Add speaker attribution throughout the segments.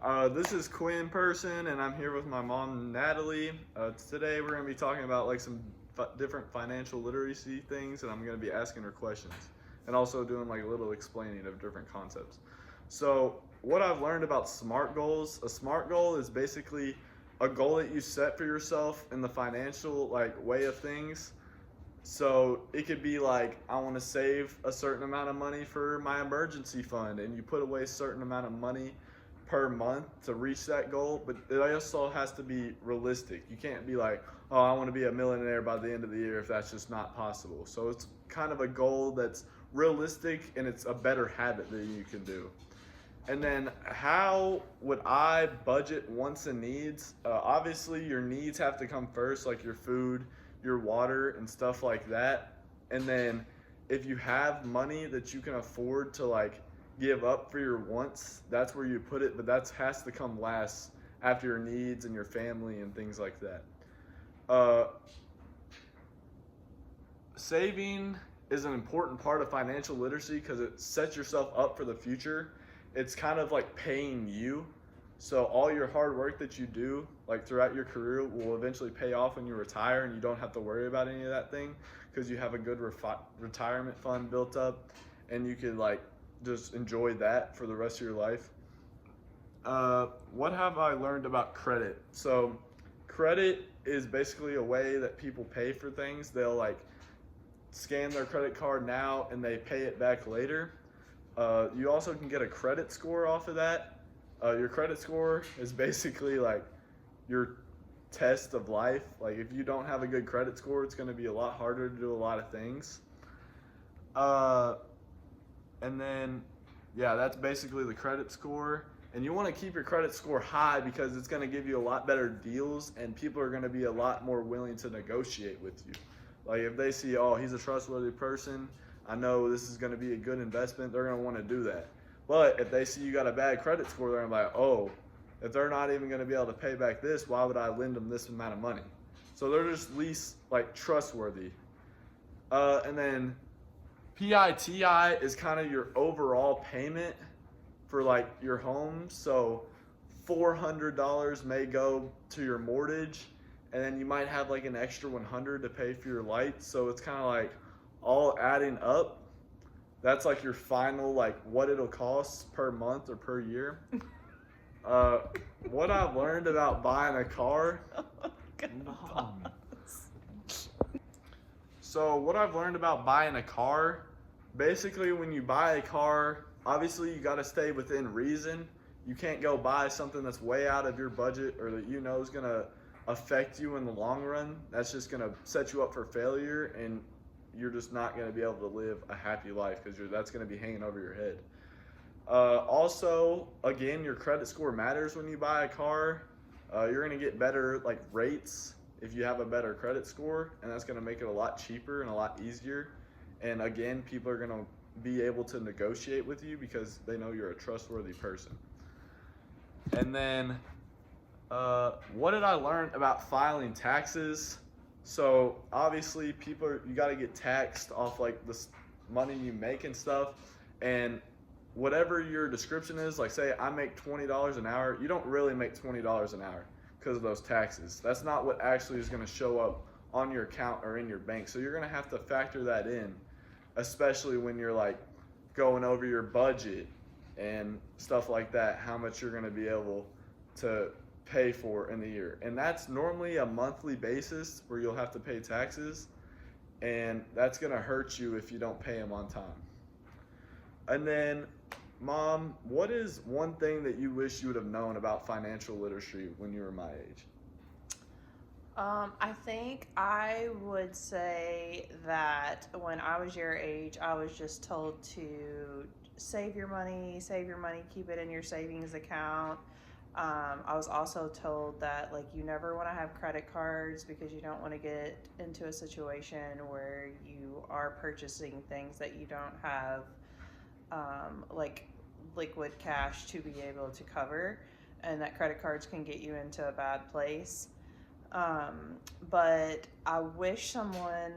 Speaker 1: This is Quinn Person, and I'm here with my mom, Natalie. Today we're going to be talking about like some different financial literacy things, and I'm going to be asking her questions, and also doing like a little explaining of different concepts. So, what I've learned about SMART goals, a SMART goal is basically a goal that you set for yourself in the financial like way of things. So it could be like, I want to save a certain amount of money for my emergency fund, and you put away a certain amount of money per month to reach that goal. But it also has to be realistic. You can't be like, oh, I want to be a millionaire by the end of the year, if that's just not possible. So it's kind of a goal that's realistic, and it's a better habit that you can do. And then, how would I budget wants and needs? Obviously, your needs have to come first, like your food, your water, and stuff like that. And then, if you have money that you can afford to like give up for your wants, that's where you put it. But that has to come last after your needs and your family and things like that. Uh, Saving is an important part of financial literacy because it sets yourself up for the future. It's kind of like paying you. So all your hard work that you do, like throughout your career, will eventually pay off when you retire, and you don't have to worry about any of that thing because you have a good retirement fund built up, and you can like just enjoy that for the rest of your life. What have I learned about credit? So credit is basically a way that people pay for things. They'll like scan their credit card now and they pay it back later. You also can get a credit score off of that. Your credit score is basically like your test of life. Like if you don't have a good credit score, it's going to be a lot harder to do a lot of things. And then, yeah, that's basically the credit score. And you want to keep your credit score high because it's going to give you a lot better deals, and people are going to be a lot more willing to negotiate with you. Like if they see, oh, he's a trustworthy person, I know this is going to be a good investment, they're going to want to do that. But if they see you got a bad credit score, they're going to be like, oh, if they're not even going to be able to pay back this, why would I lend them this amount of money? So they're just least like trustworthy. And then PITI is kind of your overall payment for like your home. So $400 may go to your mortgage, and then you might have like an extra 100 to pay for your lights. So it's kind of like all adding up. That's like your final, like what it'll cost per month or per year. What I've learned about buying a car. So what I've learned about buying a car, basically when you buy a car, obviously you got to stay within reason. You can't go buy something that's way out of your budget or that you know is going to affect you in the long run. That's just going to set you up for failure, and you're just not going to be able to live a happy life because that's going to be hanging over your head. Also, again, your credit score matters when you buy a car. You're going to get better like rates if you have a better credit score, and that's going to make it a lot cheaper and a lot easier. And again, people are going to be able to negotiate with you because they know you're a trustworthy person. And then, what did I learn about filing taxes? So obviously, you got to get taxed off like the money you make and stuff. And whatever your description is, like say I make $20 an hour, you don't really make $20 an hour because of those taxes. That's not what actually is going to show up on your account or in your bank. So you're going to have to factor that in, especially when you're like going over your budget and stuff like that, how much you're going to be able to pay for in the year. And that's normally a monthly basis where you'll have to pay taxes, and that's going to hurt you if you don't pay them on time. And then, Mom, what is one thing that you wish you would have known about financial literacy when you were my age?
Speaker 2: I think I would say that when I was your age, I was just told to save your money, keep it in your savings account. I was also told that like you never want to have credit cards because you don't want to get into a situation where you are purchasing things that you don't have like liquid cash to be able to cover, and that credit cards can get you into a bad place. But I wish someone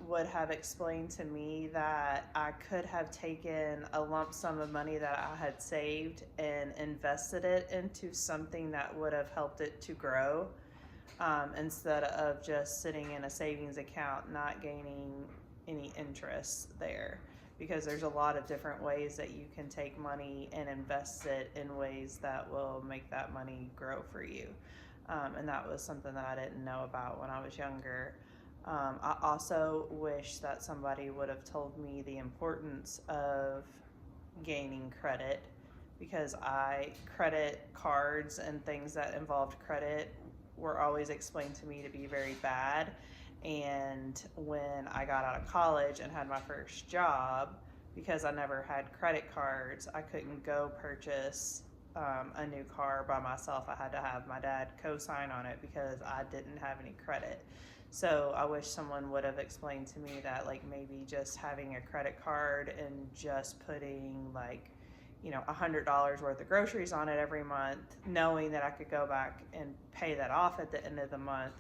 Speaker 2: would have explained to me that I could have taken a lump sum of money that I had saved and invested it into something that would have helped it to grow, instead of just sitting in a savings account not gaining any interest there. Because there's a lot of different ways that you can take money and invest it in ways that will make that money grow for you. And that was something that I didn't know about when I was younger. I also wish that somebody would have told me the importance of gaining credit, because credit cards and things that involved credit were always explained to me to be very bad. And when I got out of college and had my first job, because I never had credit cards, I couldn't go purchase a new car by myself. I had to have my dad co-sign on it because I didn't have any credit. So I wish someone would have explained to me that, like, maybe just having a credit card and just putting, like, $100 worth of groceries on it every month, knowing that I could go back and pay that off at the end of the month,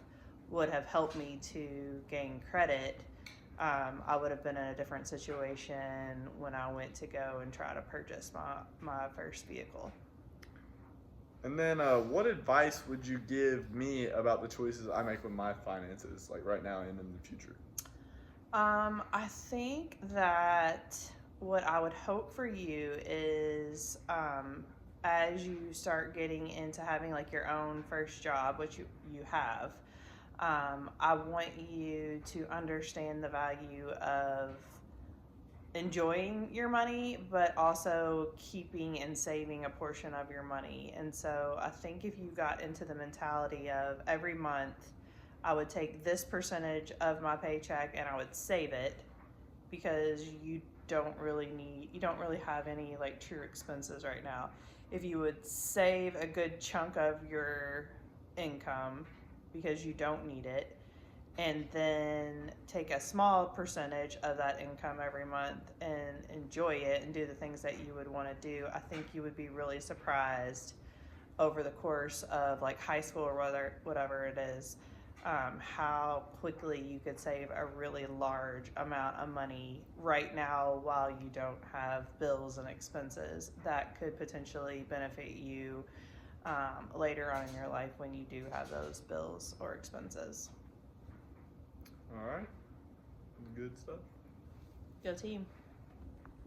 Speaker 2: would have helped me to gain credit. I would have been in a different situation when I went to go and try to purchase my first vehicle.
Speaker 1: And then, what advice would you give me about the choices I make with my finances, like right now and in the future?
Speaker 2: I think that what I would hope for you is, as you start getting into having like your own first job, which you have, I want you to understand the value of enjoying your money, but also keeping and saving a portion of your money. And so I think if you got into the mentality of every month, I would take this percentage of my paycheck and I would save it, because you don't really have any like true expenses right now. If you would save a good chunk of your income because you don't need it, and then take a small percentage of that income every month and enjoy it and do the things that you would want to do, I think you would be really surprised over the course of like high school or whatever it is, how quickly you could save a really large amount of money right now while you don't have bills and expenses that could potentially benefit you later on in your life when you do have those bills or expenses.
Speaker 1: All right. Good stuff.
Speaker 2: Go team.